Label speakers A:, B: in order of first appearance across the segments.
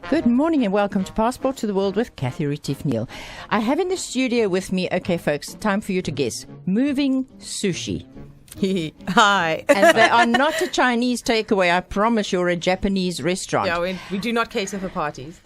A: Good morning and welcome to Passport to the World with Kathy Retief-Neal. I have in the studio with me, okay folks, time for you to guess, moving sushi.
B: Hi.
A: And they are not a Chinese takeaway, I promise you're a Japanese restaurant.
B: Yeah, we do not cater for parties.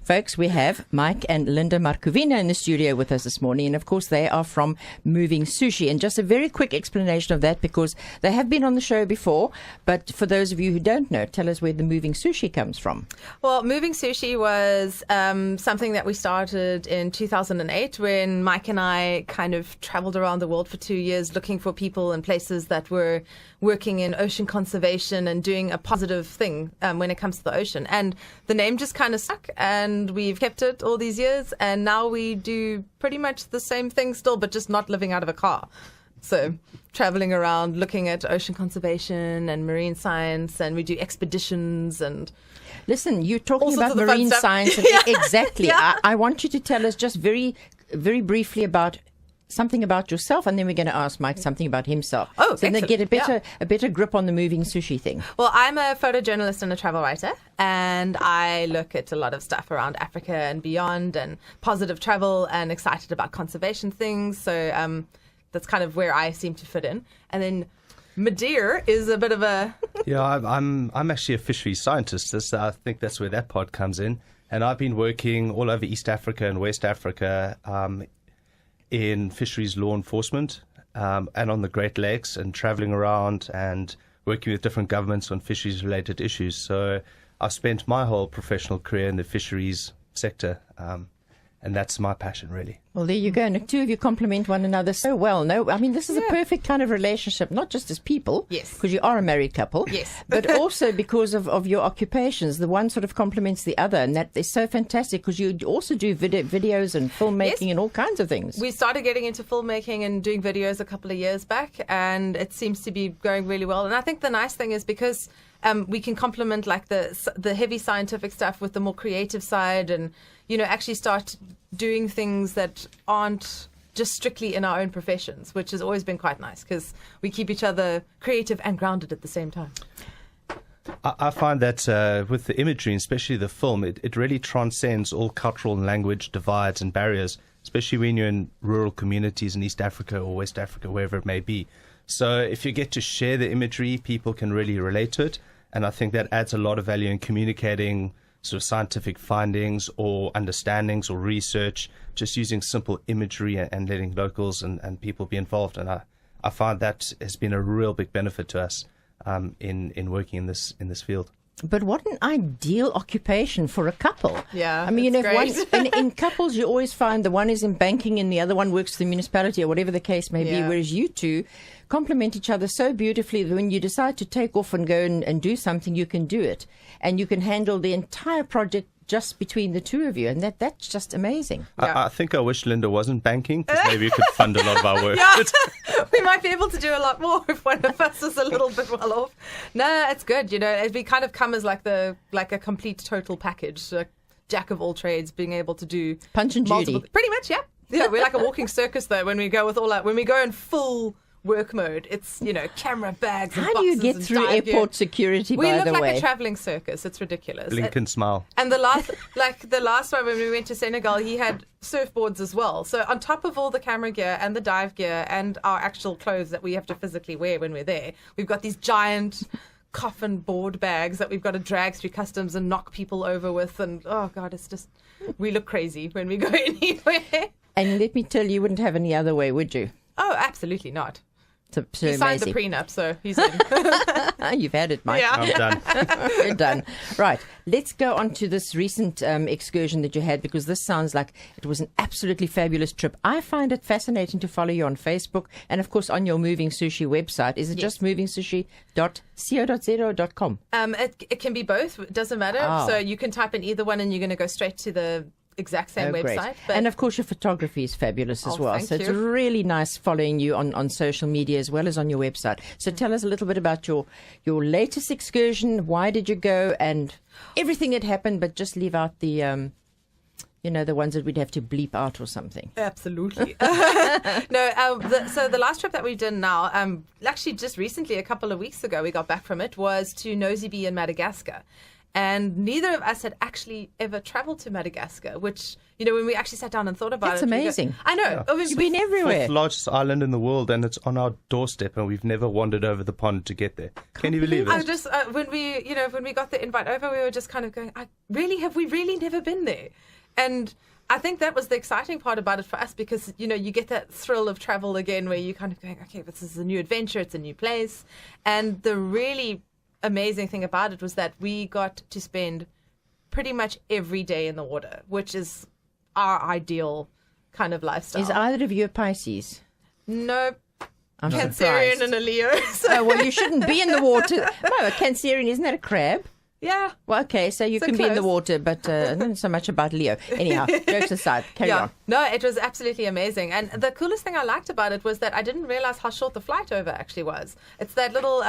A: Folks, we have Mike and Linda Markovina in the studio with us this morning, and of course they are from Moving Sushi. And just a very quick explanation of that, because they have been on the show before, but for those of you who don't know, tell us where the Moving Sushi comes from.
B: Well, Moving Sushi was something that we started in 2008 when Mike and I kind of traveled around the world for 2 years looking for people and places that were working in ocean conservation and doing a positive thing when it comes to the ocean. And the name just kind of stuck, and we've kept it all these years. And now we do pretty much the same thing still, but just not living out of a car. So traveling around, looking at ocean conservation and marine science, and we do expeditions and...
A: Listen, you're talking about marine science. And
B: Yeah.
A: Exactly.
B: Yeah.
A: I want you to tell us just very, very briefly about something about yourself, and then we're going to ask Mike something about himself.
B: Oh,
A: so then they get a better grip on the moving sushi thing.
B: Well, I'm a photojournalist and a travel writer, and I look at a lot of stuff around Africa and beyond, and positive travel, and excited about conservation things. So that's kind of where I seem to fit in. And then Madeir is a bit of a...
C: Yeah, I'm actually a fisheries scientist. I think that's where that part comes in. And I've been working all over East Africa and West Africa in fisheries law enforcement and on the Great Lakes, and traveling around and working with different governments on fisheries-related issues. So I've spent my whole professional career in the fisheries sector, and that's my passion, really.
A: Well, there you go. And the two of you complement one another so well. No, I mean, this is a perfect kind of relationship, not just as people,
B: Yes,
A: because you are a married couple,
B: yes,
A: but also because of your occupations. The one sort of complements the other, and that is so fantastic, because you also do videos and filmmaking and all kinds of things.
B: We started getting into filmmaking and doing videos a couple of years back, and it seems to be going really well. And I think the nice thing is because we can complement like the heavy scientific stuff with the more creative side, and actually start doing things that aren't just strictly in our own professions, which has always been quite nice because we keep each other creative and grounded at the same time.
C: I find that with the imagery, especially the film, it really transcends all cultural and language divides and barriers, especially when you're in rural communities in East Africa or West Africa, wherever it may be. So if you get to share the imagery, people can really relate to it. And I think that adds a lot of value in communicating sort of scientific findings or understandings or research, just using simple imagery and letting locals and people be involved. And I find that has been a real big benefit to us in working in this field.
A: But what an ideal occupation for a couple.
B: Yeah,
A: I mean,
B: it's great.
A: in couples, you always find the one is in banking and the other one works for the municipality or whatever the case may be, whereas you two complement each other so beautifully that when you decide to take off and go and do something, you can do it. And you can handle the entire project just between the two of you, and that's just amazing.
C: I think I wish Linda wasn't banking, because maybe you could fund a lot of our work.
B: We might be able to do a lot more if one of us is a little bit well off. No, it's good. We kind of come as like a complete total package, like jack of all trades, being able to do
A: Punch and Judy.
B: Pretty much, yeah. Yeah, we're like a walking circus though. When we go when we go in full work mode, it's camera bags and
A: How do you
B: boxes
A: get
B: and
A: through
B: dive gear.
A: airport security,
B: We
A: by
B: look
A: the
B: like
A: way?
B: a traveling circus. It's ridiculous.
C: Blink and smile.
B: And the last one when we went to Senegal, he had surfboards as well. So on top of all the camera gear and the dive gear and our actual clothes that we have to physically wear when we're there, we've got these giant coffin board bags that we've got to drag through customs and knock people over with. And oh God, it's just, we look crazy when we go anywhere.
A: And let me tell you, you wouldn't have any other way, would you?
B: Oh, absolutely not.
A: So
B: He signed the
A: amazing.
B: prenup, so he's in.
A: You've had it, Mike.
B: Yeah.
C: I'm done.
A: You're done. Right. Let's go on to this recent excursion that you had, because this sounds like it was an absolutely fabulous trip. I find it fascinating to follow you on Facebook and, of course, on your Moving Sushi website. Is it just movingsushi.co.za.com?
B: It can be both. It doesn't matter.
A: Oh.
B: So you can type in either one and you're going to go straight to the exact same
A: Great.
B: website. But
A: And of course, your photography is fabulous as
B: Oh,
A: well.
B: thank
A: So it's
B: you.
A: really nice following you on social media as well as on your website. So tell us a little bit about your latest excursion. Why did you go, and everything that happened, but just leave out the You know, the ones that we'd have to bleep out or something.
B: Absolutely. So the last trip that we've done now, actually just recently, a couple of weeks ago, we got back from it, was to Nosy Be in Madagascar. And neither of us had actually ever traveled to Madagascar, which, you know, when we actually sat down and thought about
A: That's
B: it.
A: amazing.
B: I know.
C: Yeah.
A: You've been everywhere.
C: Fourth largest island in the world, and it's on our doorstep, and we've never wandered over the pond to get there. Can you believe
B: I
C: it?
B: just, when we got the invite over, we were just kind of going, have we really never been there? And I think that was the exciting part about it for us, because, you know, you get that thrill of travel again where you're kind of going, okay, this is a new adventure, it's a new place. And the really amazing thing about it was that we got to spend pretty much every day in the water, which is our ideal kind of lifestyle.
A: Is either of you a Pisces?
B: No,
A: I'm
B: Cancerian
A: surprised.
B: and a Leo. So,
A: Oh, well, you shouldn't be in the water. No, a Cancerian, isn't that a crab?
B: yeah.
A: Well, okay, so you
B: So
A: can be in the
B: close.
A: water, but not so much about Leo. Anyhow, jokes aside, carry on.
B: No, it was absolutely amazing. And the coolest thing I liked about it was that I didn't realize how short the flight over actually was. It's that little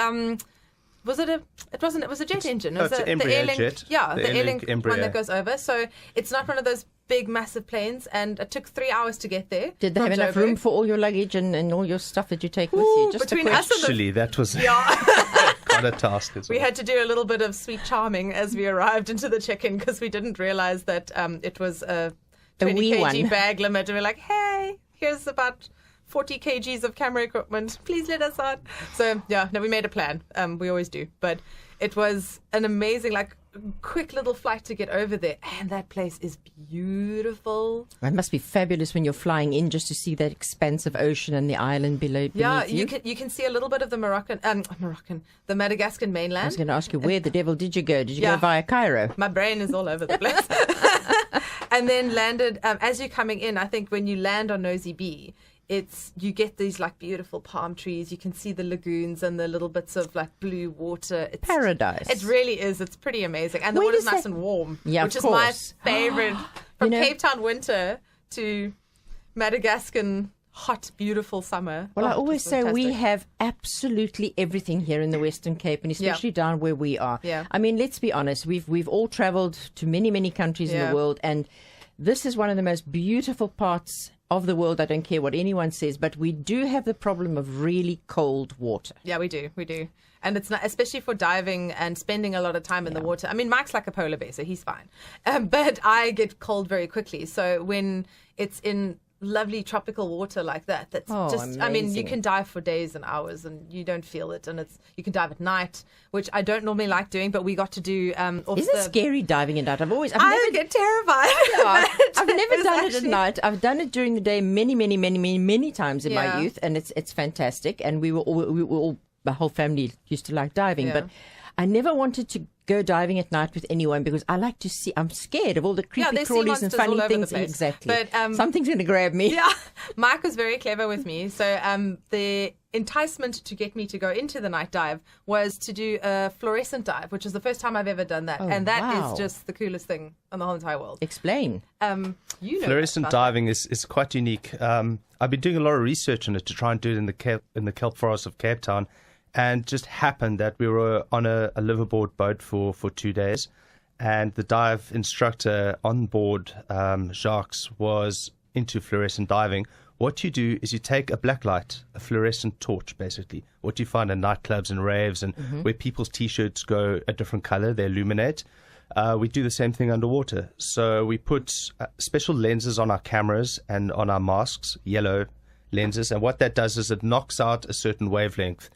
B: was it a? It wasn't. It was a jet engine. It was
C: it's an
B: the
C: Embraer
B: Airlink,
C: jet.
B: Yeah,
C: The
B: the
C: Airlink
B: Airlink one
C: Embraer.
B: that goes over. So it's not one of those big, massive planes. And it took 3 hours to get there.
A: Did they
B: from
A: have enough
B: Joburg.
A: room for all your luggage and all your stuff that you take with
B: Ooh,
A: you? Just a
B: between
A: question.
B: us and the
C: Actually, that was
B: Yeah.
C: quite a task as well.
B: We had to do a little bit of sweet charming as we arrived into the check-in, because we didn't realize that it was a 20
A: wee
B: kg
A: one.
B: bag limit. And we're like, hey, here's about 40 kgs of camera equipment. Please let us on. So, yeah, no, we made a plan. We always do. But it was an amazing, quick little flight to get over there. And that place is beautiful.
A: It must be fabulous when you're flying in just to see that expansive ocean and the island below.
B: Yeah,
A: beneath
B: you can see a little bit of the the Madagascar
A: I
B: mainland.
A: was going to ask you, where the devil did you go? Did you
B: Yeah.
A: go via Cairo?
B: My brain is all over the place. And then landed, as you're coming in, I think when you land on Nosy Be, you get these beautiful palm trees. You can see the lagoons and the little bits of blue water. It's
A: Paradise.
B: It really is. It's pretty amazing. And the
A: Where
B: water's
A: does
B: nice
A: that-
B: and warm,
A: Yeah,
B: which
A: of
B: is my
A: course.
B: favorite. From
A: You know-
B: Cape Town winter to Madagascar hot, beautiful summer.
A: Well, I
B: Oh,
A: always
B: it's
A: say we
B: fantastic.
A: have absolutely everything here in the Western Cape, and especially down where we are.
B: Yeah.
A: I mean, let's be honest. We've all travelled to many, many countries in
B: Yeah.
A: the world, and this is one of the most beautiful parts of the world. I don't care what anyone says, but we do have the problem of really cold water.
B: Yeah, we do. And it's not, especially for diving and spending a lot of time in the water. I mean, Mike's like a polar bear, so he's fine. But I get cold very quickly. So when it's in lovely tropical water like that, that's I mean, you
A: amazing.
B: can dive for days and hours and you don't feel it. And you can dive at night, which I don't normally like doing, but we got to do off
A: Isn't it scary diving at night? I've
B: I
A: never
B: get terrified.
A: I've never
B: It's
A: done it at
B: actually-
A: night. I've done it during the day many times in my
B: Yeah.
A: youth, and it's fantastic. And we were all the whole family used to like diving,
B: Yeah.
A: but I never wanted to go diving at night with anyone because I like to see. I'm scared of all the creepy
B: there's sea
A: crawlies and
B: monsters all
A: funny
B: over the
A: things.
B: place.
A: Exactly.
B: But,
A: something's going to grab me.
B: Yeah, Mike was very clever with me. So the enticement to get me to go into the night dive was to do a fluorescent dive, which is the first time I've ever done that.
A: Oh,
B: and that is
A: wow.
B: just the coolest thing in the whole entire world.
A: Explain.
B: You know
C: Fluorescent
B: about
C: diving is quite unique. I've been doing a lot of research on it to try and do it in the kelp forest of Cape Town, and just happened that we were on a liveaboard boat for 2 days, and the dive instructor on board, Jacques, was into fluorescent diving. What you do is you take a black light, a fluorescent torch, basically. What you find in nightclubs and raves and where people's T-shirts go a different color, they illuminate. We do the same thing underwater. So we put special lenses on our cameras and on our masks, yellow lenses. And what that does is it knocks out a certain wavelength,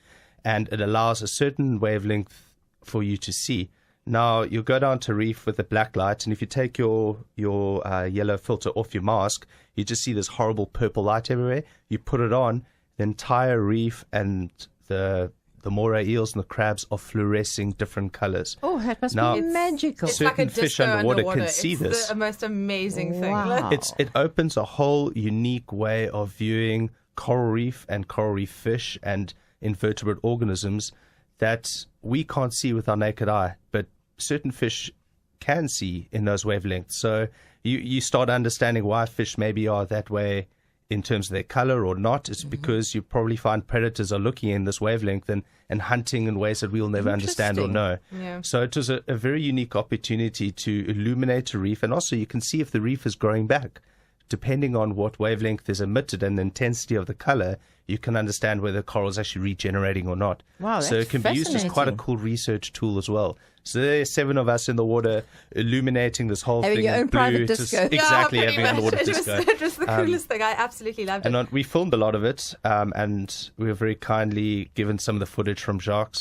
C: and it allows a certain wavelength for you to see. Now, you'll go down to reef with a black light, and if you take your yellow filter off your mask, you just see this horrible purple light everywhere. You put it on, the entire reef and the moray eels and the crabs are fluorescing different colors.
A: Oh, that must
C: Now,
A: be magical.
B: It's like a
C: certain fish
B: disco
C: underwater can see
B: it's
C: this.
B: the most amazing thing.
A: Wow.
C: It opens a whole unique way of viewing coral reef and coral reef fish and invertebrate organisms that we can't see with our naked eye, but certain fish can see in those wavelengths. So you start understanding why fish maybe are that way in terms of their color or not. It's because you probably find predators are looking in this wavelength and hunting in ways that we'll never understand or know.
B: Yeah.
C: So it was a very unique opportunity to illuminate a reef, and also you can see if the reef is growing back. Depending on what wavelength is emitted and the intensity of the color, you can understand whether the coral is actually regenerating or not.
A: Wow,
C: so
A: that's
C: it can be used as quite a
A: fascinating.
C: cool research tool as well. So there's 7 of us in the water illuminating this whole
A: Having
C: thing.
A: your
C: in
A: own private
C: blue.
A: disco.
C: Exactly,
B: Yeah,
C: having
B: pretty
C: an
B: much.
C: water
B: It was-
C: disco.
B: It was the coolest thing. I absolutely loved it.
C: And we filmed a lot of it, and we were very kindly given some of the footage from Jacques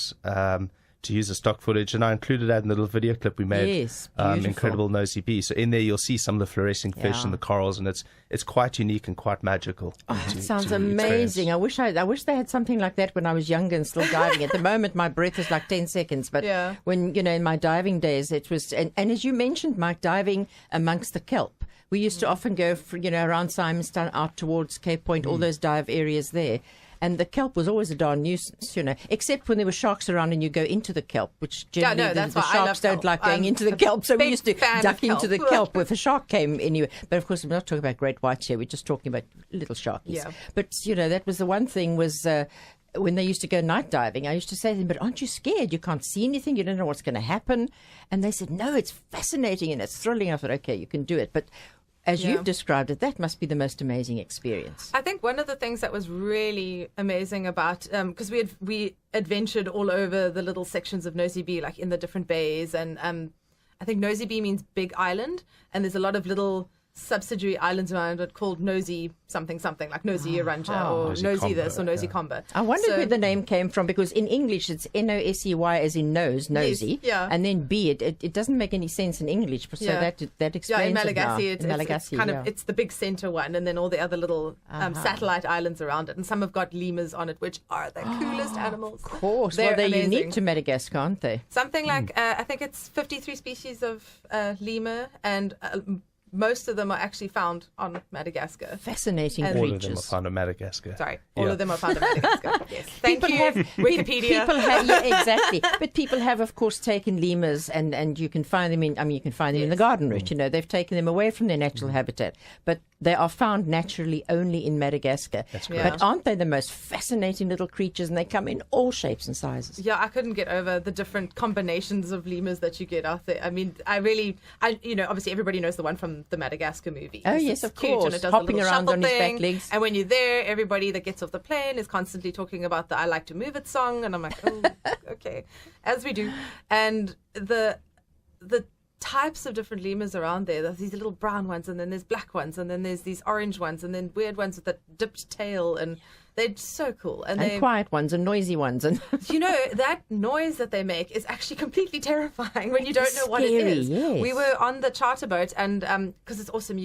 C: to use the stock footage, and I included that in the little video clip we made.
A: Yes, beautiful.
C: Incredible Nosy Bee. So in there you'll see some of the fluorescing fish
A: Yeah.
C: and the corals, and it's quite unique and quite magical.
A: It sounds
C: to experience.
A: amazing. I wish they had something like that when I was younger and still diving. At the moment, my breath is like 10 seconds. But
B: Yeah.
A: when, in my diving days, it was, and as you mentioned, Mike, diving amongst the kelp. We used to often go, around Simonstown out towards Cape Point, all those dive areas there. And the kelp was always a darn nuisance, except when there were sharks around and you go into the kelp, which generally
B: no, that's
A: the
B: why I
A: sharks
B: love
A: don't
B: kelp.
A: like going
B: I'm
A: into the
B: a
A: kelp. So we
B: big
A: used to
B: fan of
A: duck into the
B: kelp.
A: kelp if a shark came anyway. But of course, we're not talking about great whites here. We're just talking about little sharkies.
B: Yeah.
A: But, that was the one thing was when they used to go night diving, I used to say to them, but aren't you scared? You can't see anything. You don't know what's going to happen. And they said, no, it's fascinating and it's thrilling. I thought, okay, you can do it. But as
B: Yeah.
A: you've described it, that must be the most amazing experience.
B: I think one of the things that was really amazing about because we adventured all over the little sections of Nosy Be, like in the different bays, and I think Nosy Be means big island, and there's a lot of little subsidiary islands around it called Nosy something, like Nosy Arunja or
C: Nosy
B: Nosy
C: Combo,
B: this or Nosy
C: yeah.
B: Combo.
A: I wondered
B: So-
A: where the name came from, because in English it's Nosey as in nose, nosy,
B: yeah.
A: and then B. It doesn't make any sense in English, so
B: Yeah.
A: that explains
B: Yeah, in
A: it now.
B: Malagasy,
A: In
B: it's
A: Malagasy,
B: kind
A: yeah.
B: of it's the big center one, and then all the other little satellite islands around it, and some have got lemurs on it, which are the coolest animals.
A: Of course,
B: They're
A: they're
B: amazing.
A: unique to Madagascar, aren't they?
B: Something like I think it's 53 species of lemur, and most of them are actually found on Madagascar.
A: Fascinating
B: And
C: All of them are
A: creatures.
C: found in Madagascar.
B: Sorry, all
C: Yeah.
B: of them are found in Madagascar. Yes, thank
A: People
B: you,
A: have
B: Wikipedia.
A: People have, yeah, exactly. But people have, of course, taken lemurs, and you can find them in. I mean, you can find them in the garden route. They've taken them away from their natural habitat, but they are found naturally only in Madagascar.
C: That's
B: correct.
A: But aren't they the most fascinating little creatures? And they come in all shapes and sizes.
B: Yeah, I couldn't get over the different combinations of lemurs that you get out there. I mean, obviously everybody knows the one from the Madagascar movie.
A: Oh,
B: It's
A: yes,
B: just
A: of
B: cute,
A: course.
B: and it does the
A: Hopping
B: little
A: around
B: shuffle
A: on his back
B: thing,
A: legs.
B: And when you're there, everybody that gets off the plane is constantly talking about the "I like to move it" song, and I'm like, oh, okay, as we do. And the types of different lemurs around there. There's these little brown ones, and then there's black ones, and then there's these orange ones, and then weird ones with a dipped tail, and they're so cool. And
A: And
B: they,
A: quiet ones and noisy ones. And
B: that noise that they make is actually completely terrifying when you don't know what it
A: Scary,
B: is.
A: yes.
B: We were on the charter boat, and because it's awesome,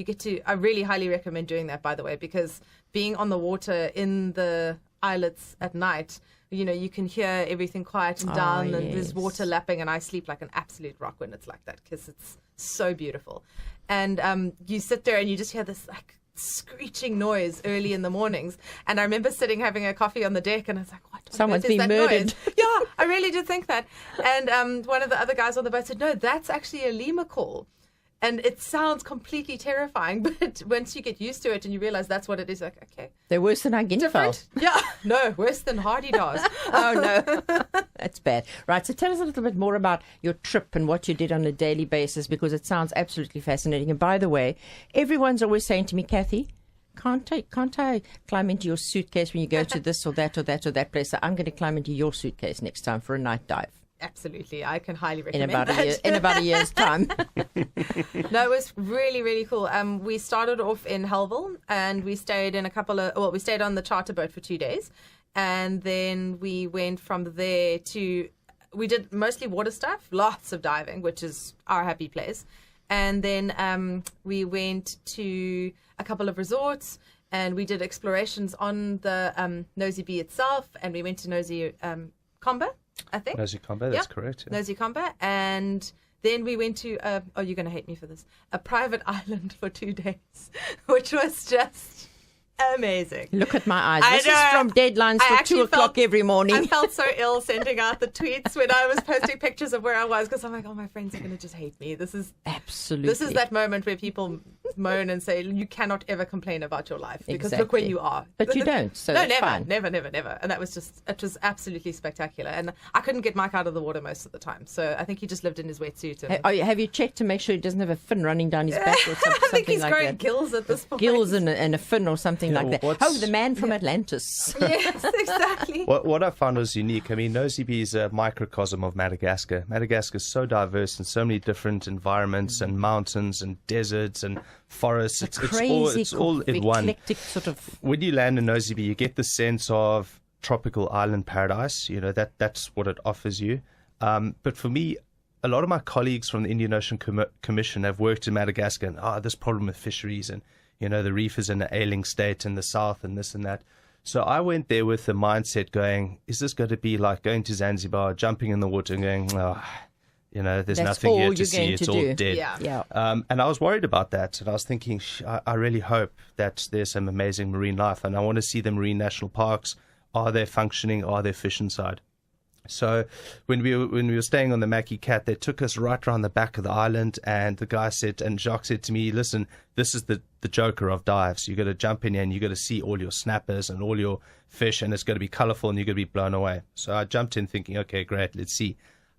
B: I really highly recommend doing that, by the way, because being on the water in the islets at night, you can hear everything quiet and down, and there's
A: yes.
B: water lapping, and I sleep like an absolute rock when it's like that, because it's so beautiful. And you sit there and you just hear this like screeching noise early in the mornings. And I remember having a coffee on the deck, and I was like, what on
A: Someone's
B: earth is
A: been
B: that
A: murdered.
B: noise? Yeah, I really did think that. And one of the other guys on the boat said, no, that's actually a lemur call. And it sounds completely terrifying, but once you get used to it and you realize that's what it is, like, okay.
A: they're worse than Guinevere.
B: Different. Yeah, no, worse than Hardy Dars.
A: Oh, no. That's bad. Right, so tell us a little bit more about your trip and what you did on a daily basis, because it sounds absolutely fascinating. And by the way, everyone's always saying to me, Kathy, can't I climb into your suitcase when you go to this or that or that or that place? So I'm going to climb into your suitcase next time for a night dive
B: Absolutely. I can highly
A: in
B: recommend
A: about
B: that.
A: in about a year's time.
B: No, it was really, really cool. We started off in Helville, and we stayed in we stayed on the charter boat for 2 days. And then we went from there we did mostly water stuff, lots of diving, which is our happy place. And then we went to a couple of resorts, and we did explorations on the Nosy Be itself, and we went to Nosy Combo, I think.
C: Nosy Combo, that's
B: Yeah.
C: correct. Yeah.
B: Nosy Combo, and then we went to you're going to hate me for this, a private island for 2 days, which was just amazing.
A: Look at my eyes.
B: I
A: This
B: know.
A: is from deadlines
B: I
A: till
B: actually
A: 2 o'clock
B: felt-
A: every morning.
B: I felt so ill sending out the tweets when I was posting pictures of where I was, because I'm like, oh, my friends are going to just hate me. This is
A: Absolutely.
B: that moment where people moan and say, you cannot ever complain about your life because look where
A: Exactly.
B: you are.
A: But you don't, so
B: no,
A: that's
B: never,
A: fine.
B: never. And that was it was absolutely spectacular. And I couldn't get Mike out of the water most of the time. So I think he just lived in his wetsuit. And
A: Have you checked to make sure he doesn't have a fin running down his back or something,
B: I think he's
A: like
B: growing
A: that?
B: gills at this point.
A: Gills and a fin or something like that.
C: what's-
A: Oh, the man from Atlantis.
B: Yes, exactly.
C: What I found was unique. I mean, Nosy Be is a microcosm of Madagascar. Madagascar is so diverse in so many different environments and mountains and deserts and forests.
A: Crazy,
C: it's all in one.
A: eclectic sort of.
C: When you land in Nosy Be, you get the sense of tropical island paradise. You know, that's what it offers you. But for me, a lot of my colleagues from the Indian Ocean Commission have worked in Madagascar, and this problem with fisheries, and the reef is in an ailing state in the south, and this and that. So I went there with the mindset going, is this going to be like going to Zanzibar, jumping in the water and going, there's
A: That's
C: nothing
A: all
C: here
A: you're
C: to see,
A: going
C: it's
A: to
C: all
A: do.
C: dead.
B: Yeah.
C: And I was worried about that. And I was thinking, I really hope that there's some amazing marine life. And I want to see the marine national parks. Are they functioning? Are they fish inside? So when we were staying on the Mackie Cat, they took us right around the back of the island, and the guy said, and Jacques said to me, listen, this is the joker of dives. You got to jump in here and you got to see all your snappers and all your fish, and it's going to be colorful and you're going to be blown away. So I jumped in thinking, okay, great, let's see.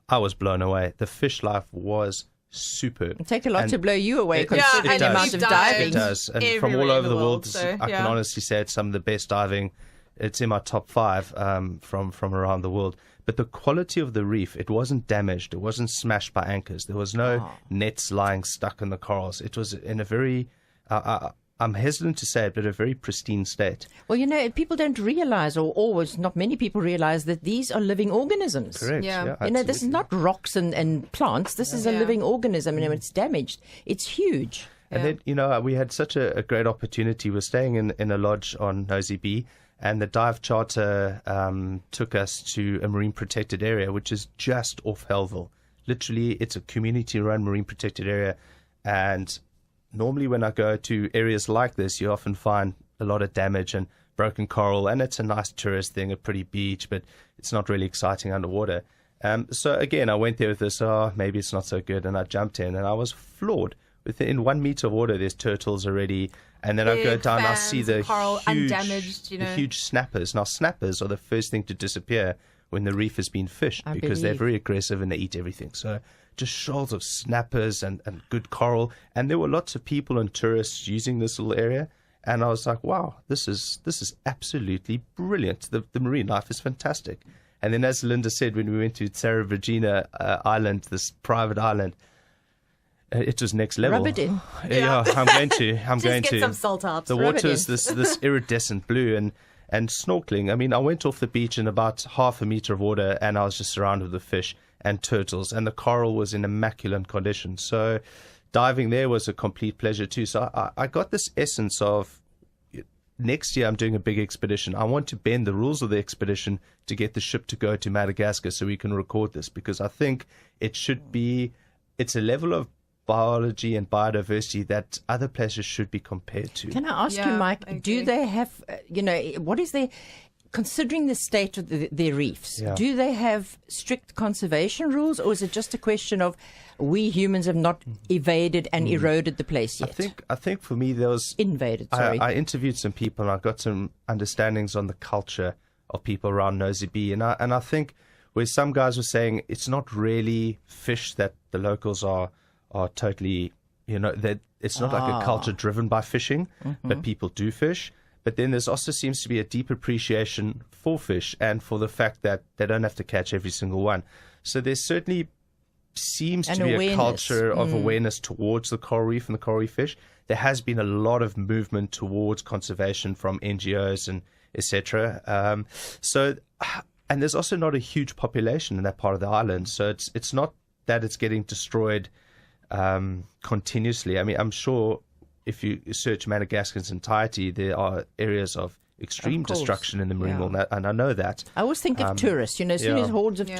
C: I was blown away. The fish life was superb.
A: It'd take a lot to blow you away,
C: It
A: considering the
C: does.
A: amount of
B: We've
A: diving.
C: It does. And from
B: everywhere
C: all
B: in
C: over
B: the
C: the
B: world,
C: world,
B: so,
C: I can honestly say it's some of the best diving. It's in my top 5 from around the world. But the quality of the reef, it wasn't damaged. It wasn't smashed by anchors. There was no nets lying stuck in the corals. It was in a very, I'm hesitant to say it, but a very pristine state.
A: Well, people don't realize, or always not many people realize, that these are living organisms.
C: Correct.
B: Yeah.
A: This is
C: absolutely.
A: not rocks and plants. This is a
B: Yeah.
A: living organism, and when it's damaged, it's huge.
C: And then, we had such a great opportunity. We're staying in a lodge on Nosy Be, and the dive charter took us to a marine protected area, which is just off Hellville. Literally, it's a community-run marine protected area. And normally when I go to areas like this, you often find a lot of damage and broken coral, and it's a nice tourist thing, a pretty beach, but it's not really exciting underwater. So again, I went there with this, maybe it's not so good, and I jumped in, and I was floored. Within 1 meter of water, there's turtles already, and then I go
B: Big
C: down, I see
B: fans
C: the
B: of coral,
C: huge,
B: undamaged,
C: the huge snappers. Now, snappers are the first thing to disappear when the reef has been fished,
A: I
C: because they're
A: believe.
C: very aggressive and they eat everything. So just shoals of snappers and good coral, and there were lots of people and tourists using this little area. And I was like, wow, this is absolutely brilliant. The marine life is fantastic. And then, as Linda said, when we went to Sarah Virginia Island, this private island, it was next level.
A: Rub it in.
C: Yeah, I'm going to.
B: Just get some salt out.
C: The
A: Rub it
C: water is
A: in.
C: this iridescent blue, and snorkeling. I mean, I went off the beach in about half a meter of water, and I was just surrounded with fish and turtles, and the coral was in immaculate condition. So diving there was a complete pleasure too. So I got this essence of, next year I'm doing a big expedition. I want to bend the rules of the expedition to get the ship to go to Madagascar so we can record this, because I think it's a level of biology and biodiversity that other places should be compared to.
A: Can I ask you,
B: Yeah,
A: Mike,
B: I
A: do
B: agree.
A: they have, what is their, considering the state of their reefs,
C: Yeah.
A: do they have strict conservation rules, or is it just a question of we humans have not evaded and eroded the place yet?
C: I think for me there was
A: Invaded, sorry.
C: I interviewed some people and I got some understandings on the culture of people around Nosy Be, and I think where some guys were saying it's not really fish that the locals are totally, that it's not like a culture driven by fishing, but people do fish. But then there's also seems to be a deep appreciation for fish and for the fact that they don't have to catch every single one. So there certainly seems
A: An
C: to be
A: awareness.
C: a culture of awareness towards the coral reef and the coral reef fish. There has been a lot of movement towards conservation from NGOs and etc. And there's also not a huge population in that part of the island, so it's not that it's getting destroyed continuously. I mean, I'm sure if you search Madagascar's entirety, there are areas of extreme
A: Of course.
C: destruction in the marine
A: Yeah.
C: world, and I know that.
A: I always think of tourists, as soon
C: yeah.
A: as hordes of
B: Yeah.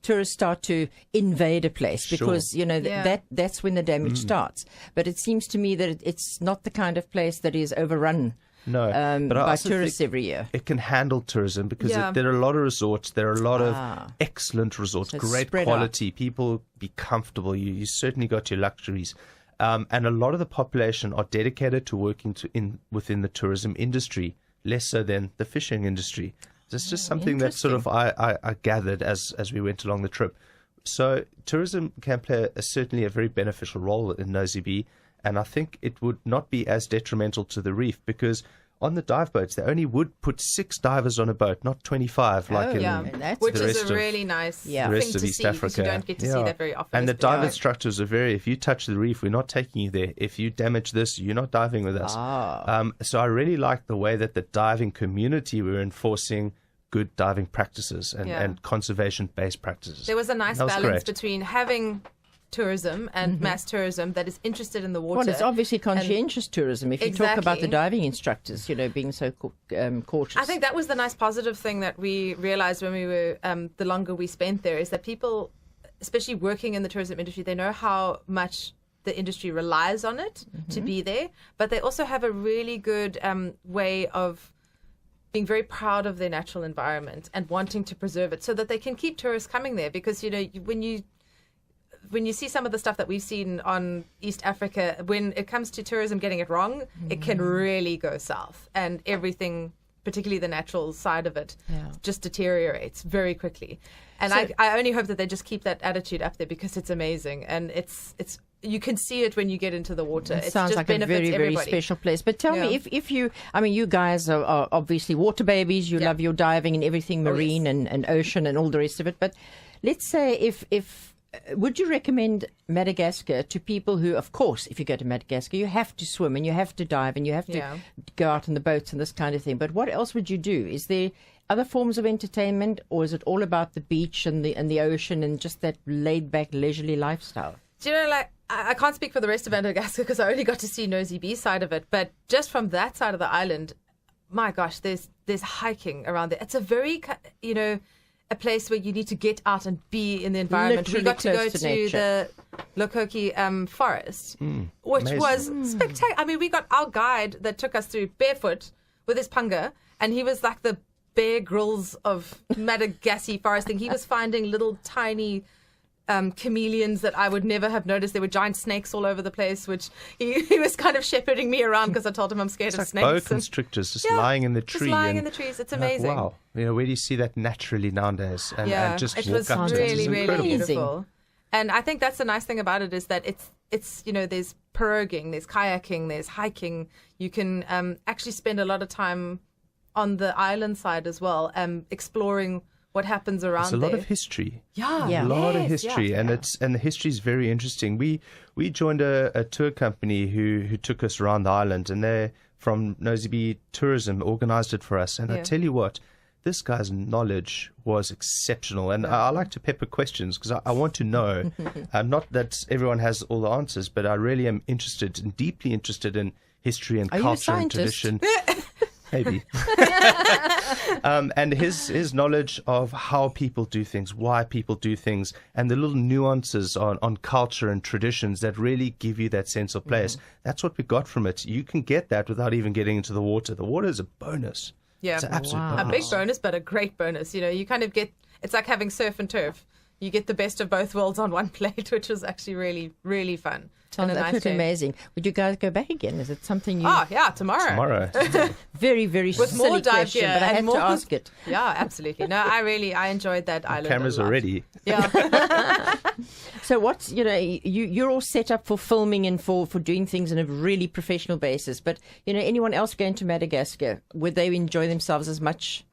A: tourists start to invade a place,
C: Sure.
A: because
B: Yeah.
A: that's when the damage starts. But it seems to me that it's not the kind of place that is overrun
C: No, but I
A: by
C: also
A: tourists
C: think
A: every year.
C: it can handle tourism because
B: Yeah.
C: there are a lot of resorts. There are a lot of excellent resorts,
A: So it's
C: great
A: spread
C: quality. People be comfortable. You certainly got your luxuries. And a lot of the population are dedicated to working within the tourism industry, less so than the fishing industry. It's just something that sort of I gathered as we went along the trip. So tourism can play certainly a very beneficial role in Nosy Be, and I think it would not be as detrimental to the reef, because on the dive boats, they only would put 6 divers on a boat, not 25, like
B: which is a really nice thing to see, because you don't get to see that very often.
C: And the dive instructors are if you touch the reef, we're not taking you there. If you damage this, you're not diving with us. So I really like the way that the diving community were enforcing good diving practices and conservation-based practices.
B: There was a nice balance between having tourism and mass tourism that is interested in the water.
A: Well, it's obviously conscientious tourism. If you talk about the diving instructors, being so cautious.
B: I think that was the nice positive thing that we realized when we were, the longer we spent there, is that people, especially working in the tourism industry, they know how much the industry relies on it to be there, but they also have a really good way of being very proud of their natural environment and wanting to preserve it so that they can keep tourists coming there. Because, when you see some of the stuff that we've seen on East Africa, when it comes to tourism getting it wrong, it can really go south, and everything, particularly the natural side of it, just deteriorates very quickly. And so, I only hope that they just keep that attitude up there, because it's amazing, and it's you can see it when you get into the water.
A: It sounds like a very, very special place. But tell me, if you, you guys are obviously water babies. You love your diving and everything marine and ocean and all the rest of it. But let's say if would you recommend Madagascar to people who, of course, if you go to Madagascar, you have to swim and you have to dive and you have to go out on the boats and this kind of thing. But what else would you do? Is there other forms of entertainment, or is it all about the beach and the ocean and just that laid-back, leisurely lifestyle?
B: Do you know, I can't speak for the rest of Madagascar because I only got to see Nosy Be side of it. But just from that side of the island, my gosh, there's hiking around there. It's a very, a place where you need to get out and be in the environment.
A: Literally
B: we got to go to
A: nature.
B: the Lokoki forest, which
C: amazing.
B: Was spectacular. I mean, we got our guide that took us through barefoot with his punga, and he was like the Bear Grylls of Madagascar foresting. He was finding little tiny chameleons that I would never have noticed. There were giant snakes all over the place, which he was kind of shepherding me around because I told him I'm scared of snakes.
C: Boa constrictors just lying in the tree.
B: Just lying in the trees. It's amazing.
C: Wow. Where do you see that naturally nowadays? And just
B: it
C: walk
B: was
C: up
B: really,
C: to it.
B: really beautiful. And I think that's the nice thing about it, is that it's there's piroguing, there's kayaking, there's hiking. You can actually spend a lot of time on the island side as well, exploring what happens around there.
C: There's a lot of history.
B: Yeah.
C: A lot of history. And the history is very interesting. We joined a tour company who took us around the island, and they're from Nosy Be Tourism, organized it for us. And I tell you what, this guy's knowledge was exceptional. And I like to pepper questions because I want to know. Not that everyone has all the answers, but I really am interested and deeply interested in history and culture and tradition. Maybe. And his knowledge of how people do things, why people do things, and the little nuances on culture and traditions that really give you that sense of place. That's what we got from it. You can get that without even getting into the water. The water is a bonus.
B: Yeah.
C: It's an absolute
B: A
C: bonus.
B: big bonus, but a great bonus. You kind of get, it's like having surf and turf. You get the best of both worlds on one plate, which was actually really, really fun.
A: Sounds absolutely amazing. Would you guys go back again? Is it something you...
B: Oh, yeah, tomorrow.
A: Very, very
B: With
A: silly
B: more dive
A: question,
B: gear
A: but I had
B: and more...
A: to ask it.
B: Yeah, absolutely. No, I enjoyed that island.
C: Cameras
B: a lot.
C: are ready.
B: Yeah.
A: So what's, you're all set up for filming and for doing things on a really professional basis. But, anyone else going to Madagascar, would they enjoy themselves as much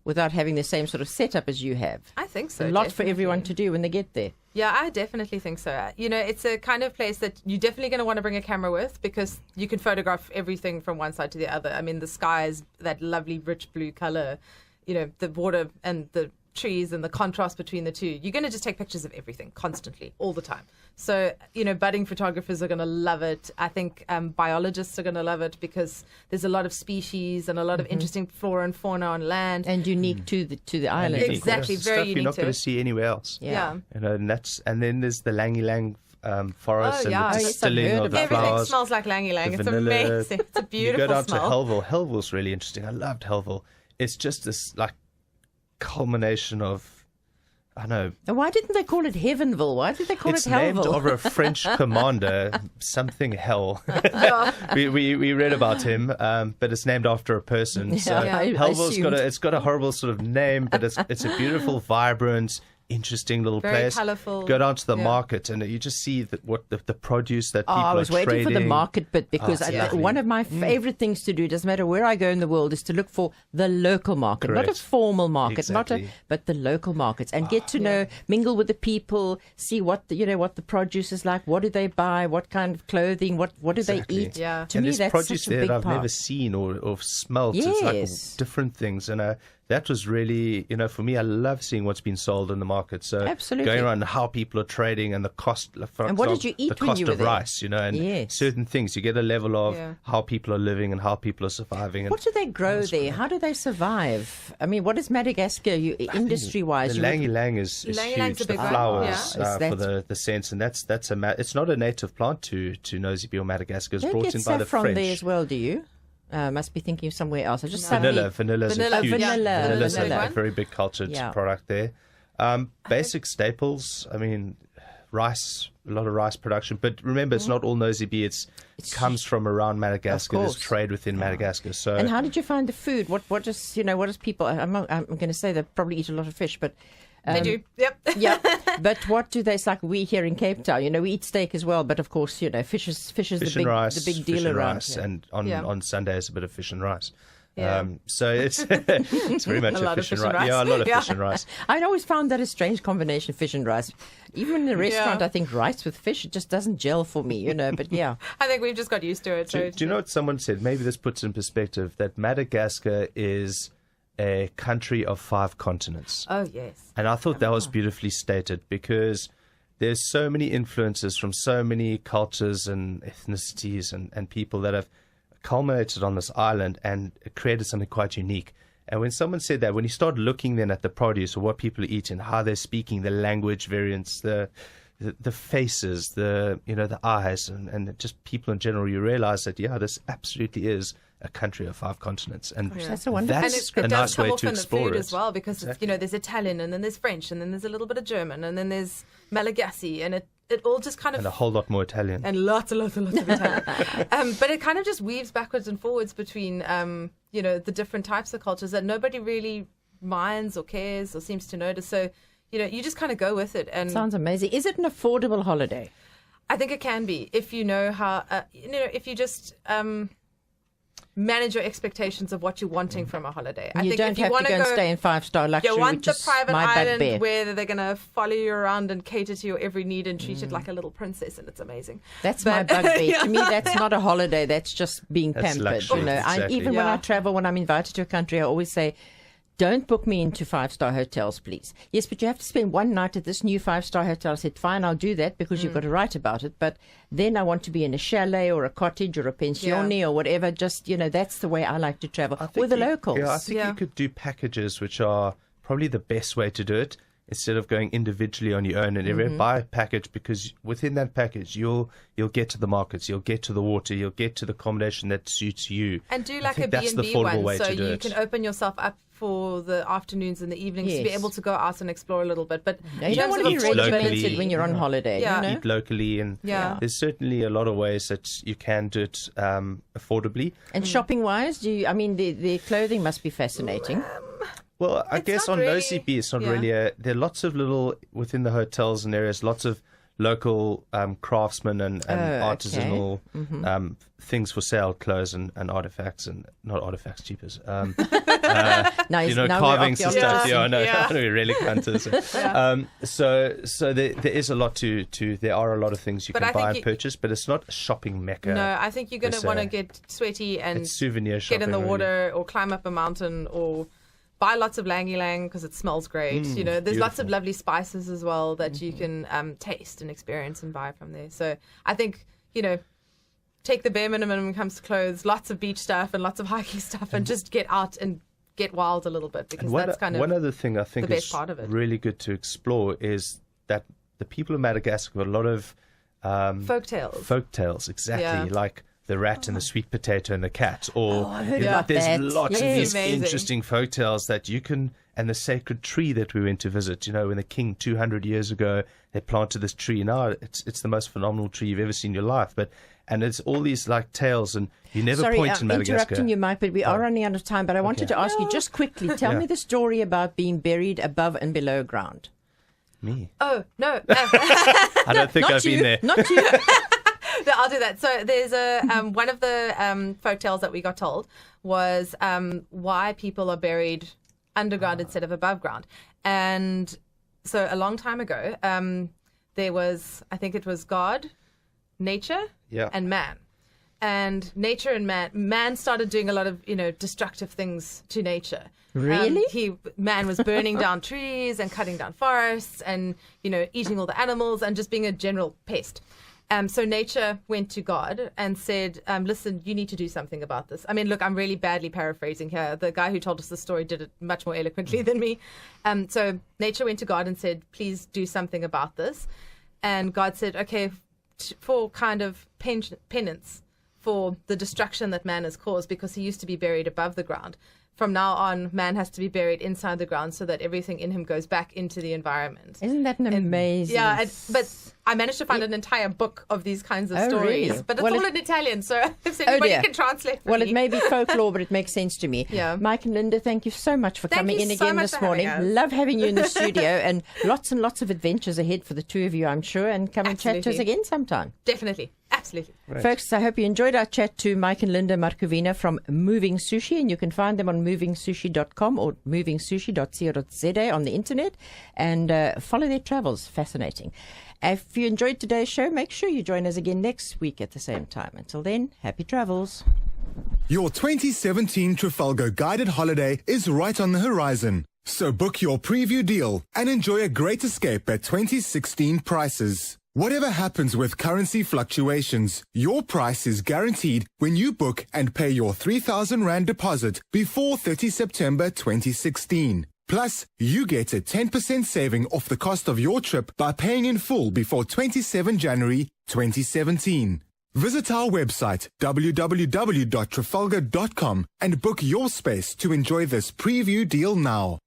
A: without having the same sort of setup as you have?
B: I think so.
A: A lot for everyone to do when they get there.
B: Yeah, I definitely think so. It's a kind of place that you're definitely going to want to bring a camera with, because you can photograph everything from one side to the other. I mean, the sky is that lovely rich blue color, the water and the trees and the contrast between the two. You're going to just take pictures of everything constantly, all the time. So, budding photographers are going to love it. I think biologists are going to love it, because there's a lot of species and a lot of interesting flora and fauna on land.
A: And unique to the island.
B: Exactly,
C: Stuff
B: very unique
C: you're not
B: to
C: going
B: it.
C: to see anywhere else.
B: Yeah.
C: And then there's the Langi Lang forest and the
A: yes, I've
C: distilling
A: heard
C: of the
A: about
B: Everything
C: flowers.
B: smells like Langi Lang.
C: the
B: It's
C: vanilla.
B: amazing. It's a beautiful
C: You go down
B: smell.
C: to Helville. Helville's really interesting. I loved Helville. It's just this culmination of, I know.
A: And why didn't they call it Heavenville? Why did they call
C: It's
A: it
C: named
A: Hellville?
C: over a French commander, something hell. we read about him, but it's named after a person. So
A: I
C: Hellville's
A: assumed.
C: got a horrible sort of name, but it's a beautiful, vibrant, interesting little
B: Very
C: place.
B: colourful.
C: Go down to the
B: Yeah.
C: market and you just see what the produce that people
A: I was
C: are
A: waiting
C: trading.
A: for the market bit because
C: it's lovely.
A: one of my favorite things to do, doesn't matter where I go in the world, is to look for the local market, not a
C: Correct.
A: formal market,
C: Exactly.
A: but the local markets, and get to know, mingle with the people, see what what the produce is like, what do they buy, what kind of clothing, what do they
C: Exactly.
A: eat.
B: Yeah.
A: To
C: and
A: me,
C: there's
A: that's
C: produce
A: such a
C: there
A: big
C: that I've
A: part.
C: never seen or smelt. It's like
A: Yes.
C: different things. And that was really, for me, I love seeing what's been sold in the market. So
A: Absolutely.
C: going around how people are trading and the cost.
A: And what did you eat
C: the
A: when
C: cost
A: you were
C: of
A: there?
C: rice, and
A: Yes.
C: certain things. You get a level of
B: Yeah.
C: how people are living and how people are surviving. And
A: What do they grow there? How do they survive? I mean, what is Madagascar industry-wise?
C: the Lang Lang is
B: Ylang
C: huge.
B: Ylan's a
C: The
B: big one,
C: flowers
A: yeah.
C: for the scents, and it's not a native plant to Nosy Be or Madagascar. It's
A: You
C: brought
A: get
C: in by the
A: saffron
C: French.
A: there as well, do you? Must be thinking of somewhere else. I just
C: Vanilla is
B: Vanilla,
C: a huge.
B: yeah.
C: Vanilla's
A: Vanilla.
C: a very big cultured
A: Yeah.
C: product there. Basic staples. I mean, rice. A lot of rice production, but remember, it's not all Nosy Be. It comes from around Madagascar. There's
A: course.
C: trade within Madagascar. So
A: And how did you find the food? What does people? I'm going to say they probably eat a lot of fish, but
B: They do. Yep.
A: yeah. But what do they? It's like we here in Cape Town. We eat steak as well, but of course, fish is
C: fish
A: the
C: and
A: big
C: rice,
A: the big
C: fish
A: deal
C: and
A: around.
C: rice,
A: here.
C: and
B: Yeah.
C: on Sundays a bit of fish and rice.
B: Yeah.
C: So it's it's very much
B: A
C: a
B: lot of
C: fish and
B: fish and
C: rice. Yeah, a
B: rice.
C: lot of
B: Yeah.
C: fish and rice.
A: I always found that a strange combination, fish and rice. Even in a restaurant,
B: Yeah.
A: I think rice with fish, it just doesn't gel for me, But yeah,
B: I think we've just got used to it.
C: Do you know what someone said? Maybe this puts in perspective that Madagascar is a country of 5 continents.
B: Oh, yes.
C: And I thought that was beautifully stated because there's so many influences from so many cultures and ethnicities and people that have culminated on this island and created something quite unique. And when someone said that, when you start looking then at the produce or what people are eating, how they're speaking, the language variants, the faces, the eyes, and just people in general, you realize that this absolutely is a country of 5 continents, and
A: That's a wonderful
B: And
C: that's
B: it
C: a
B: does
C: nice
B: come
C: way
B: off
C: to
B: in the
C: explore
B: food
C: it
B: as well, because it's, there's Italian, and then there's French, and then there's a little bit of German, and then there's Malagasy, and it all just kind of
C: and a whole lot more Italian.
B: and lots of Italian. But it kind of just weaves backwards and forwards between the different types of cultures that nobody really minds or cares or seems to notice. So you just kind of go with it. And
A: sounds amazing. Is it an affordable holiday?
B: I think it can be if you know how if you just manage your expectations of what you're wanting from a holiday. I
A: You
B: think
A: don't
B: if you
A: have
B: want
A: to go and stay in 5-star luxury,
B: you want
A: which
B: the
A: is
B: private
A: my
B: island
A: bugbear.
B: where they're going to follow you around and cater to your every need and treat it like a little princess, and it's amazing.
A: That's my
B: But-
A: bugbear.
B: Yeah.
A: To me, that's not a holiday. That's just being
C: That's
A: pampered.
C: luxury, exactly.
A: Even when
B: Yeah.
A: I travel, when I'm invited to a country, I always say, don't book me into 5-star hotels, please. Yes, but you have to spend one night at this new 5-star hotel. I said, fine, I'll do that because you've got to write about it. But then I want to be in a chalet or a cottage or a pensione or whatever. Just, that's the way I like to travel. With the locals.
C: Yeah, I think you could do packages, which are probably the best way to do it. Instead of going individually on your own and every buy a package, because within that package you'll get to the markets, you'll get to the water, you'll get to the accommodation that suits you.
B: And do
C: I
B: like a
C: think that's the
B: B&B
C: affordable
B: one,
C: way
B: so
C: to do
B: you
C: it.
B: can open yourself up for the afternoons and the evenings to be
A: Yes.
B: able to go out and explore a little bit. But
A: You don't want to be
C: Eat
A: regimented
C: locally.
A: when you're on holiday.
B: Yeah.
C: Eat locally, and
B: Yeah.
C: there's certainly a lot of ways that you can do it affordably.
A: And shopping-wise, the clothing must be fascinating.
C: Well, I
B: It's
C: guess
B: not
C: on
B: really-
C: Nosy Be, it's not
B: yeah.
C: really there are lots of little, within the hotels and areas, lots of local craftsmen and artisanal things for sale, clothes and artifacts, and not artifacts, cheapers.
A: Now, now
C: Carvings
A: we're
C: and stuff.
B: archaeologists.
C: Yeah, I know.
B: Yeah.
C: I know we're relic hunters. So there is a lot to. There are a lot of things you
B: But
C: can
B: I think
C: buy and
B: you-
C: purchase, but it's not a shopping mecca.
B: no, I think you're going to
C: It's,
B: want to get sweaty and
C: it's souvenir shopping.
B: get in the
C: really.
B: water or climb up a mountain or buy lots of Lang Ylang because it smells great. There's lots of
C: beautiful.
B: lovely spices as well that you can taste and experience and buy from there. So I think, take the bare minimum when it comes to clothes, lots of beach stuff and lots of hiking stuff, and just get out and get wild a little bit, because that's kind of
C: one other thing I think
B: the best
C: is
B: part of it.
C: really good to explore is that the people of Madagascar have a lot of
B: folk tales.
C: folk tales, exactly,
B: Yeah.
C: like the rat and the sweet potato and the cat. Or
A: I heard about
C: there's
A: that.
C: lots of
A: Yes.
C: these
B: Amazing.
C: interesting folktales that you can, and the sacred tree that we went to visit. You know, when the king 200 years ago, they planted this tree. Now it's the most phenomenal tree you've ever seen in your life. And it's all these like tales, and you never
A: Sorry,
C: point in
A: I'm
C: Madagascar.
A: interrupting you, Mike, but we are running out of time. But I wanted to ask you just quickly, tell me the story about being buried above and below ground.
C: Me?
B: Oh, no.
C: I don't think
A: Not
C: I've
A: you,
C: been there.
A: not you.
B: No, I'll do that. So there's one of the folk tales that we got told was why people are buried underground instead of above ground. And so a long time ago, there was, I think it was God, nature, and man. And nature and man started doing a lot of, destructive things to nature.
A: Really?
B: Man was burning down trees and cutting down forests and, eating all the animals and just being a general pest. So nature went to God and said, listen, you need to do something about this. I mean, look, I'm really badly paraphrasing here. The guy who told us the story did it much more eloquently than me. So nature went to God and said, please do something about this. And God said, okay, for kind of penance for the destruction that man has caused, because he used to be buried above the ground. From now on, man has to be buried inside the ground so that everything in him goes back into the environment.
A: Isn't that an amazing?
B: Yeah, but I managed to find an entire book of these kinds of stories.
A: Really?
B: But it's
A: Well,
B: all in Italian, so if anybody
A: dear.
B: can translate for
A: Well,
B: me.
A: it may be folklore, but it makes sense to me.
B: Yeah.
A: Mike and Linda, thank you so much for
B: Thank
A: coming
B: you
A: in
B: so
A: again
B: much
A: this
B: for having
A: morning.
B: us.
A: Love having you in the studio, and lots of adventures ahead for the two of you, I'm sure. And come and chat to us
B: Absolutely.
A: again sometime.
B: Definitely. Absolutely.
A: Folks, I hope you enjoyed our chat to Mike and Linda Markovina from Moving Sushi, and you can find them on movingsushi.com or movingsushi.co.za on the internet, and follow their travels. Fascinating. If you enjoyed today's show, make sure you join us again next week at the same time. Until then, happy travels.
D: Your 2017 Trafalgar guided holiday is right on the horizon. So book your preview deal and enjoy a great escape at 2016 prices. Whatever happens with currency fluctuations, your price is guaranteed when you book and pay your 3,000 Rand deposit before 30 September 2016. Plus, you get a 10% saving off the cost of your trip by paying in full before 27 January 2017. Visit our website www.trafalgar.com and book your space to enjoy this preview deal now.